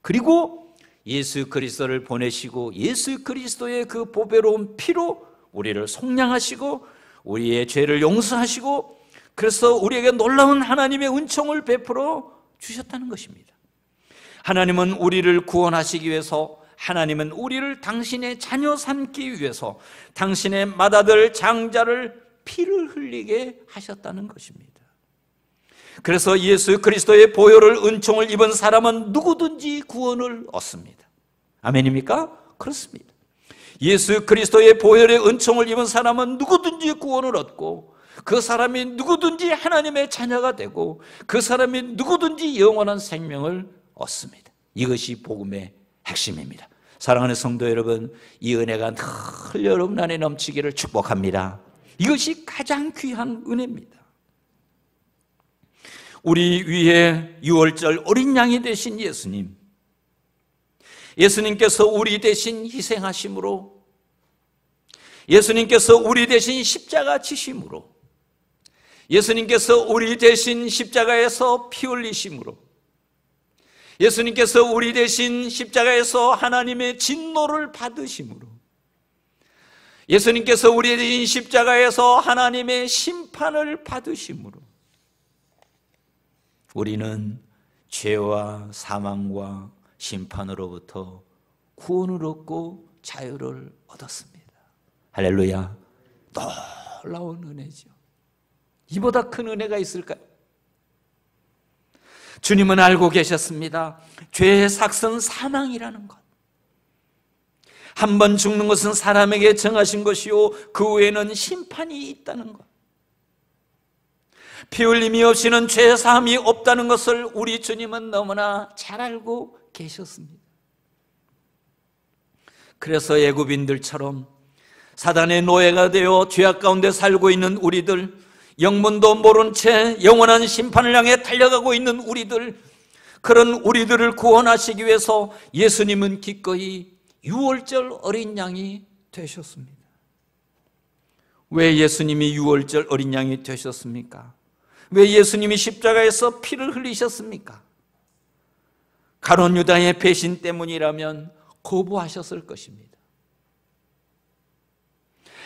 그리고 예수 그리스도를 보내시고 예수 그리스도의 그 보배로운 피로 우리를 속량하시고 우리의 죄를 용서하시고 그래서 우리에게 놀라운 하나님의 은총을 베풀어 주셨다는 것입니다. 하나님은 우리를 구원하시기 위해서, 하나님은 우리를 당신의 자녀 삼기 위해서 당신의 맏아들 장자를 피를 흘리게 하셨다는 것입니다. 그래서 예수 그리스도의 보혈을 은총을 입은 사람은 누구든지 구원을 얻습니다. 아멘입니까? 그렇습니다. 예수 그리스도의 보혈의 은총을 입은 사람은 누구든지 구원을 얻고 그 사람이 누구든지 하나님의 자녀가 되고 그 사람이 누구든지 영원한 생명을 얻습니다. 이것이 복음의 핵심입니다. 사랑하는 성도 여러분, 이 은혜가 늘 여러분 안에 넘치기를 축복합니다. 이것이 가장 귀한 은혜입니다. 우리 위에 유월절 어린 양이 되신 예수님, 예수님께서 우리 대신 희생하심으로, 예수님께서 우리 대신 십자가 지심으로, 예수님께서 우리 대신 십자가에서 피 흘리심으로, 예수님께서 우리 대신 십자가에서 하나님의 진노를 받으심으로, 예수님께서 우리 대신 십자가에서 하나님의 심판을 받으심으로 우리는 죄와 사망과 심판으로부터 구원을 얻고 자유를 얻었습니다. 할렐루야. 놀라운 은혜죠. 이보다 큰 은혜가 있을까요? 주님은 알고 계셨습니다. 죄의 삭은 사망이라는 것. 한 번 죽는 것은 사람에게 정하신 것이요 그 후에는 심판이 있다는 것. 피 흘림이 없이는 죄 사함이 없다는 것을 우리 주님은 너무나 잘 알고 계셨습니다. 그래서 애굽인들처럼 사단의 노예가 되어 죄악 가운데 살고 있는 우리들, 영문도 모른 채 영원한 심판을 향해 달려가고 있는 우리들, 그런 우리들을 구원하시기 위해서 예수님은 기꺼이 유월절 어린 양이 되셨습니다. 왜 예수님이 유월절 어린 양이 되셨습니까? 왜 예수님이 십자가에서 피를 흘리셨습니까? 가룟 유다의 배신 때문이라면 거부하셨을 것입니다.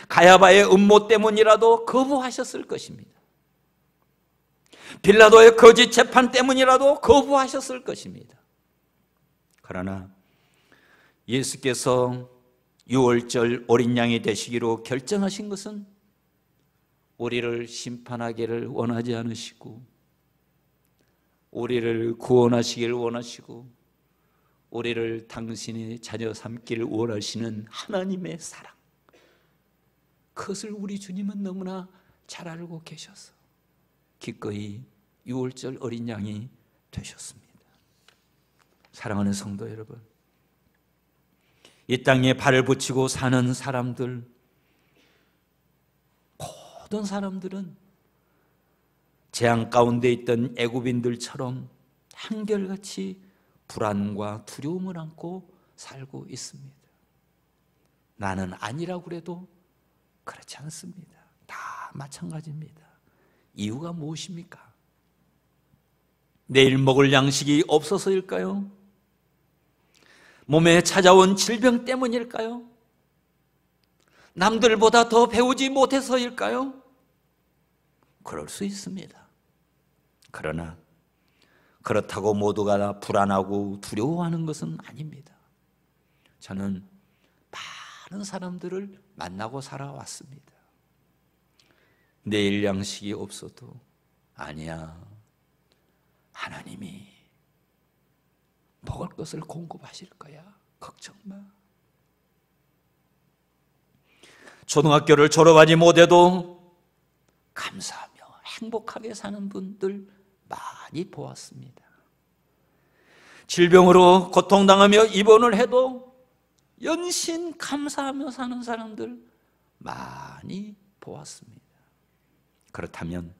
가야바의 음모 때문이라도 거부하셨을 것입니다. 빌라도의 거짓 재판 때문이라도 거부하셨을 것입니다. 그러나 예수께서 유월절 어린 양이 되시기로 결정하신 것은 우리를 심판하기를 원하지 않으시고 우리를 구원하시기를 원하시고 우리를 당신의 자녀 삼기를 원하시는 하나님의 사랑, 그것을 우리 주님은 너무나 잘 알고 계셔서 기꺼이 유월절 어린 양이 되셨습니다. 사랑하는 성도 여러분, 이 땅에 발을 붙이고 사는 사람들, 모든 사람들은 재앙 가운데 있던 애굽인들처럼 한결같이 불안과 두려움을 안고 살고 있습니다. 나는 아니라고 해도 그렇지 않습니다. 다 마찬가지입니다. 이유가 무엇입니까? 내일 먹을 양식이 없어서일까요? 몸에 찾아온 질병 때문일까요? 남들보다 더 배우지 못해서일까요? 그럴 수 있습니다. 그러나 그렇다고 모두가 다 불안하고 두려워하는 것은 아닙니다. 저는 많은 사람들을 만나고 살아왔습니다. 내일 양식이 없어도 아니야, 하나님이 먹을 것을 공급하실 거야, 걱정 마. 초등학교를 졸업하지 못해도 감사하며 행복하게 사는 분들 많이 보았습니다. 질병으로 고통당하며 입원을 해도 연신 감사하며 사는 사람들 많이 보았습니다. 그렇다면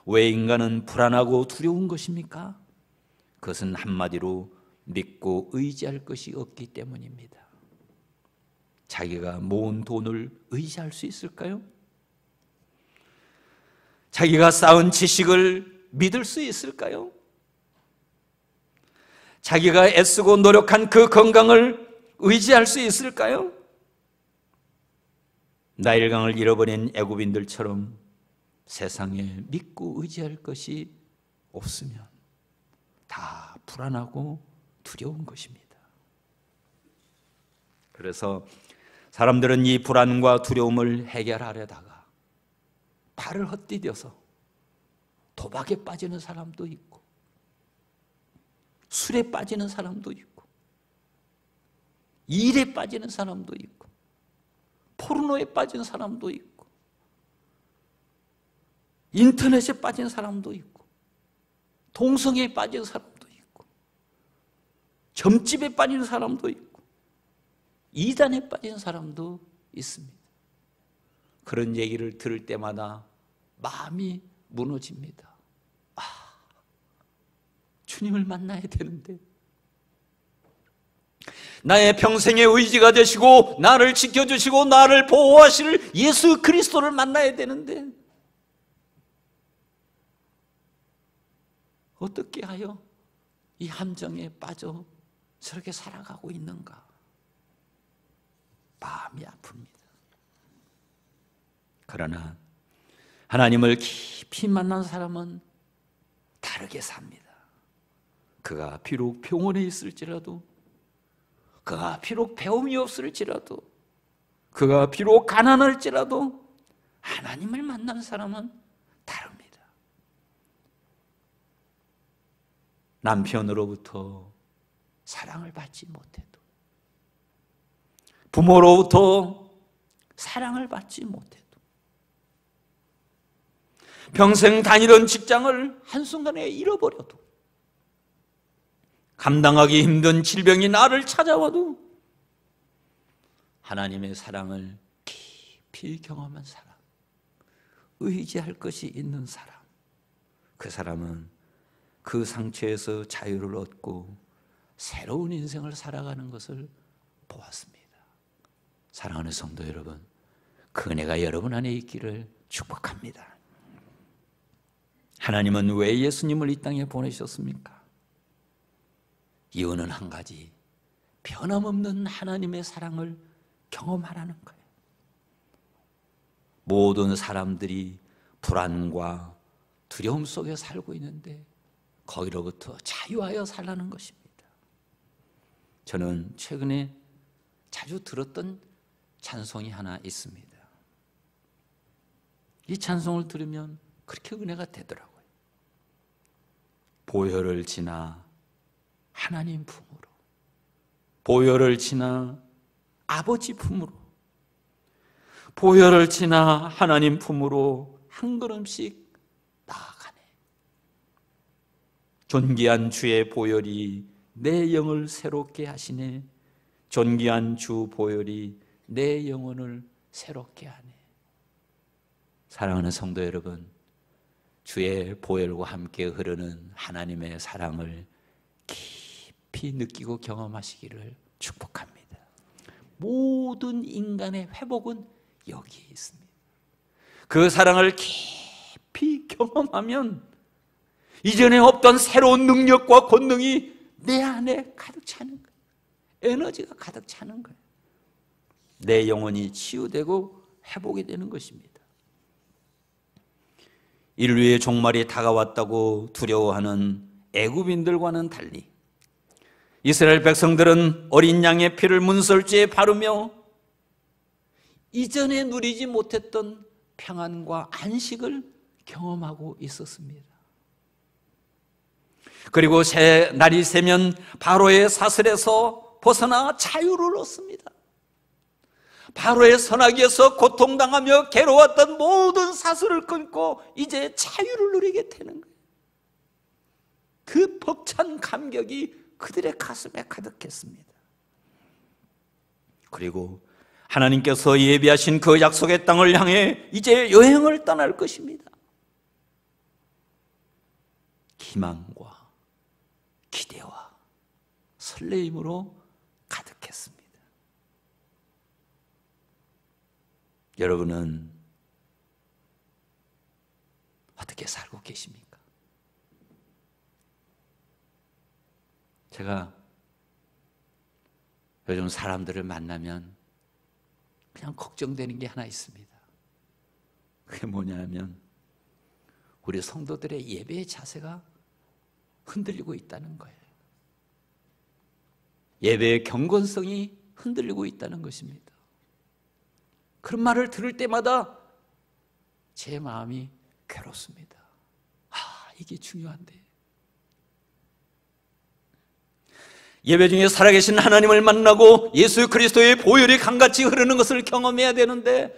왜 인간은 불안하고 두려운 것입니까? 그것은 한마디로 믿고 의지할 것이 없기 때문입니다. 자기가 모은 돈을 의지할 수 있을까요? 자기가 쌓은 지식을 믿을 수 있을까요? 자기가 애쓰고 노력한 그 건강을 의지할 수 있을까요? 나일강을 잃어버린 애굽인들처럼 세상에 믿고 의지할 것이 없으면 다 불안하고 두려운 것입니다. 그래서 사람들은 이 불안과 두려움을 해결하려다가 발을 헛디뎌서 도박에 빠지는 사람도 있고 술에 빠지는 사람도 있고 일에 빠지는 사람도 있고 포르노에 빠진 사람도 있고 인터넷에 빠진 사람도 있고 동성애에 빠진 사람도 있고 점집에 빠진 사람도 있고 이단에 빠진 사람도 있습니다. 그런 얘기를 들을 때마다 마음이 무너집니다. 주님을 만나야 되는데, 나의 평생의 의지가 되시고 나를 지켜주시고 나를 보호하실 예수 그리스도를 만나야 되는데 어떻게 하여 이 함정에 빠져 저렇게 살아가고 있는가? 마음이 아픕니다. 그러나 하나님을 깊이 만난 사람은 다르게 삽니다. 그가 비록 병원에 있을지라도, 그가 비록 배움이 없을지라도, 그가 비록 가난할지라도 하나님을 만난 사람은 다릅니다. 남편으로부터 사랑을 받지 못해도, 부모로부터 사랑을 받지 못해도, 평생 다니던 직장을 한순간에 잃어버려도, 감당하기 힘든 질병이 나를 찾아와도 하나님의 사랑을 깊이 경험한 사람, 의지할 것이 있는 사람, 그 사람은 그 상처에서 자유를 얻고 새로운 인생을 살아가는 것을 보았습니다. 사랑하는 성도 여러분, 그 은혜가 여러분 안에 있기를 축복합니다. 하나님은 왜 예수님을 이 땅에 보내셨습니까? 이유는 한 가지, 변함없는 하나님의 사랑을 경험하라는 거예요. 모든 사람들이 불안과 두려움 속에 살고 있는데 거기로부터 자유하여 살라는 것입니다. 저는 최근에 자주 들었던 찬송이 하나 있습니다. 이 찬송을 들으면 그렇게 은혜가 되더라고요. 보혈을 지나 하나님 품으로, 보혈을 지나 아버지 품으로, 보혈을 지나 하나님 품으로 한 걸음씩 나아가네. 존귀한 주의 보혈이 내 영을 새롭게 하시네. 존귀한 주 보혈이 내 영혼을 새롭게 하네. 사랑하는 성도 여러분, 주의 보혈과 함께 흐르는 하나님의 사랑을 깊이 느끼고 경험하시기를 축복합니다. 모든 인간의 회복은 여기에 있습니다. 그 사랑을 깊이 경험하면 이전에 없던 새로운 능력과 권능이 내 안에 가득 차는 거예요. 에너지가 가득 차는 거예요. 내 영혼이 치유되고 회복이 되는 것입니다. 인류의 종말이 다가왔다고 두려워하는 애굽인들과는 달리 이스라엘 백성들은 어린 양의 피를 문설주에 바르며 이전에 누리지 못했던 평안과 안식을 경험하고 있었습니다. 그리고 날이 새면 바로의 사슬에서 벗어나 자유를 얻습니다. 바로의 선악에서 고통당하며 괴로웠던 모든 사슬을 끊고 이제 자유를 누리게 되는 거예요. 그 벅찬 감격이 그들의 가슴에 가득했습니다. 그리고 하나님께서 예비하신 그 약속의 땅을 향해 이제 여행을 떠날 것입니다. 희망과 기대와 설레임으로 가득했습니다. 여러분은 어떻게 살고 계십니까? 제가 요즘 사람들을 만나면 그냥 걱정되는 게 하나 있습니다. 그게 뭐냐면 우리 성도들의 예배의 자세가 흔들리고 있다는 거예요. 예배의 경건성이 흔들리고 있다는 것입니다. 그런 말을 들을 때마다 제 마음이 괴롭습니다. 이게 중요한데. 예배 중에 살아계신 하나님을 만나고 예수 그리스도의 보혈이 강같이 흐르는 것을 경험해야 되는데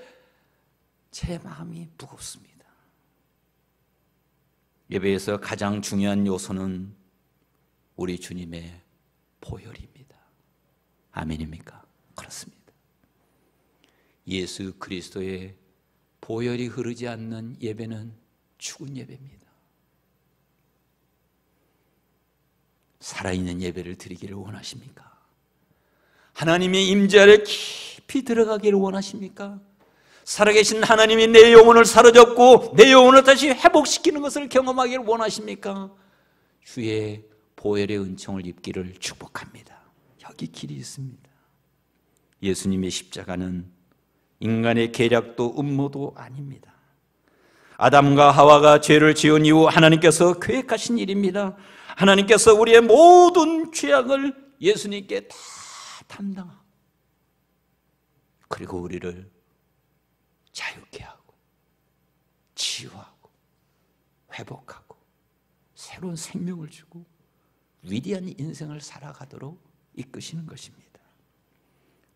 제 마음이 무겁습니다. 예배에서 가장 중요한 요소는 우리 주님의 보혈입니다. 아멘입니까? 그렇습니다. 예수 그리스도의 보혈이 흐르지 않는 예배는 죽은 예배입니다. 살아있는 예배를 드리기를 원하십니까? 하나님의 임재 아래 깊이 들어가기를 원하십니까? 살아계신 하나님이 내 영혼을 사로잡고 내 영혼을 다시 회복시키는 것을 경험하기를 원하십니까? 주의 보혈의 은총을 입기를 축복합니다. 여기 길이 있습니다. 예수님의 십자가는 인간의 계략도 음모도 아닙니다. 아담과 하와가 죄를 지은 이후 하나님께서 계획하신 일입니다. 하나님께서 우리의 모든 죄악을 예수님께 다 담당하고 그리고 우리를 자유케 하고 치유하고 회복하고 새로운 생명을 주고 위대한 인생을 살아가도록 이끄시는 것입니다.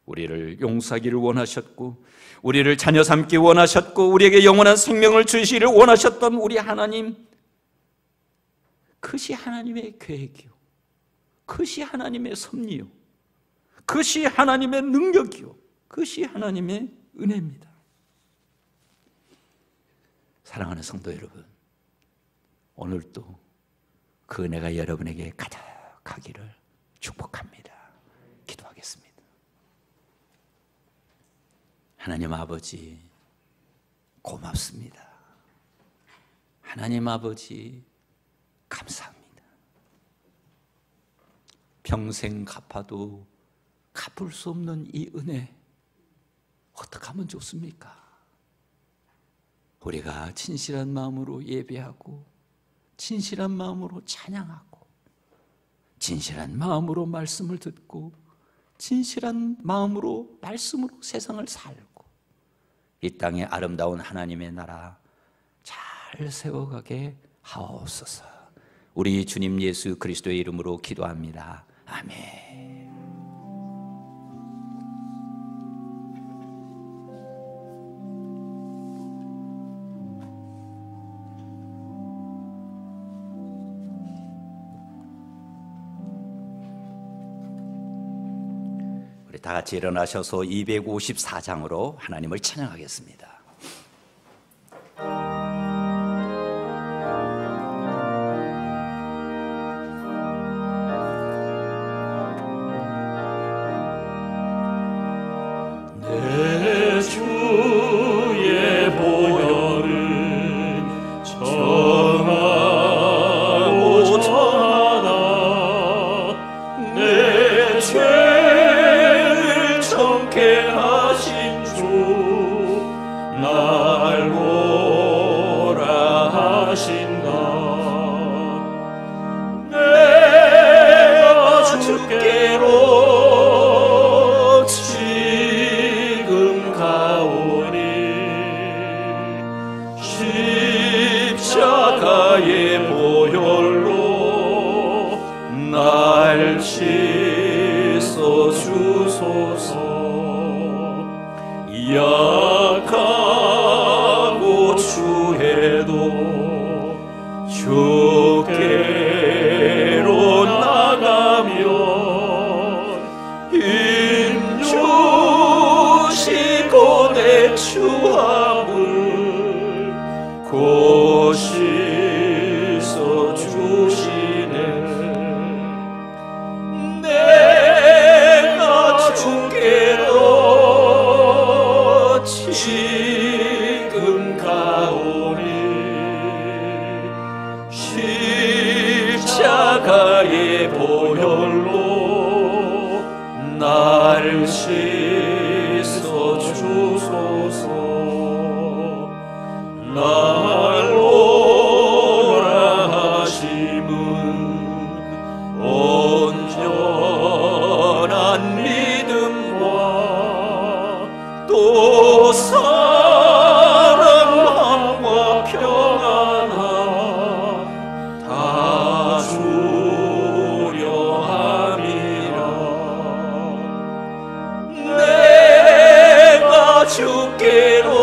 우리를 용서하기를 원하셨고 우리를 자녀 삼기 원하셨고 우리에게 영원한 생명을 주시기를 원하셨던 우리 하나님, 그것이 하나님의 계획이요, 그것이 하나님의 섭리요, 그것이 하나님의 능력이요, 그것이 하나님의 은혜입니다. 사랑하는 성도 여러분, 오늘도 그 은혜가 여러분에게 가득하기를 축복합니다. 기도하겠습니다. 하나님 아버지, 고맙습니다. 하나님 아버지, 감사합니다. 평생 갚아도 갚을 수 없는 이 은혜 어떻게 하면 좋습니까? 우리가 진실한 마음으로 예배하고 진실한 마음으로 찬양하고 진실한 마음으로 말씀을 듣고 진실한 마음으로 말씀으로 세상을 살고 이 땅에 아름다운 하나님의 나라 잘 세워가게 하옵소서. 우리 주님 예수 그리스도의 이름으로 기도합니다. 아멘. 우리 다 같이 일어나셔서 254장으로 하나님을 찬양하겠습니다. 내 주의 보혈을 청하고 청하나 내 죄를 청케 하신 주 날 보라 하신다. 내가 주께로 지금 가오니 십자가의 보혈로 날 씻어 주소서. 약하고 추해도 주께로 나가면 인주 곧 씻어 주시네. 내가 주께로 지금 가오니 십자가의 보혈로 날 씻어 주소서. 날 오라 하심은 온전한 믿음과 또 사랑함과 평안함 다 주려 함이라. 내가 주께로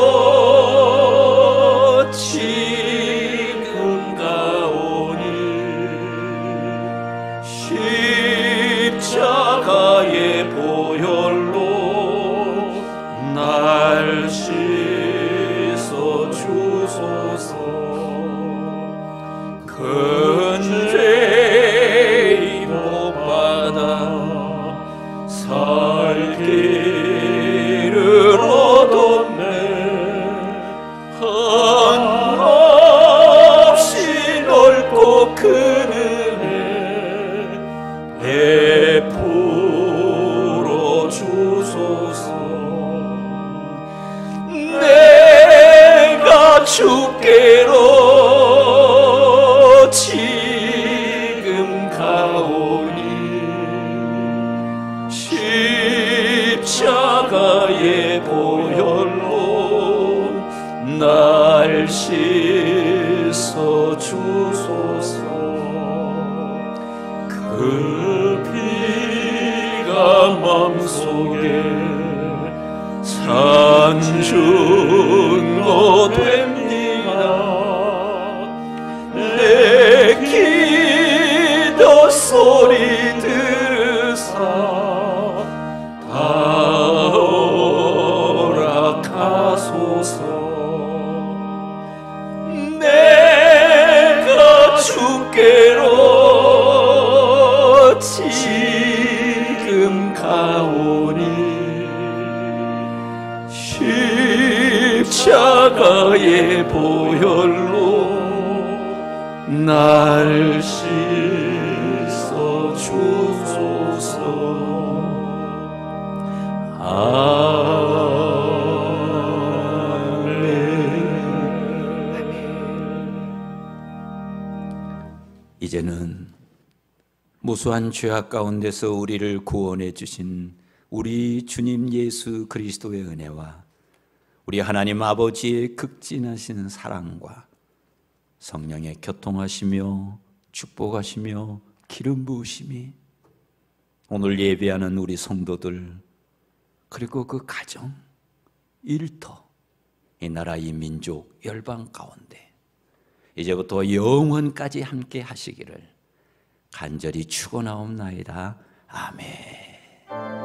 지금 가오니 십자가의 보혈로 날 씻어 주소서. 근죄 못 받아 살 길을 얻었네. 한없이 넓고 큰 은혜 베풀어 주소서. 내가 주께로 지금 가오니 십자가의 보혈로 날 씻어 주소서. 그 피가 맘속에 산증거 됩니다. 내 기도 소리 들으사 다 허락하소서. 내가 주께로 지금 가오니 십자가의 보혈로 날 씻어 주소서. 이제는 무수한 죄악 가운데서 우리를 구원해 주신 우리 주님 예수 그리스도의 은혜와 우리 하나님 아버지의 극진하신 사랑과 성령의 교통하시며 축복하시며 기름 부으심이 오늘 예배하는 우리 성도들 그리고 그 가정, 일터, 이 나라 이 민족 열방 가운데 이제부터 영원까지 함께 하시기를 간절히 축원하옵나이다. 아멘.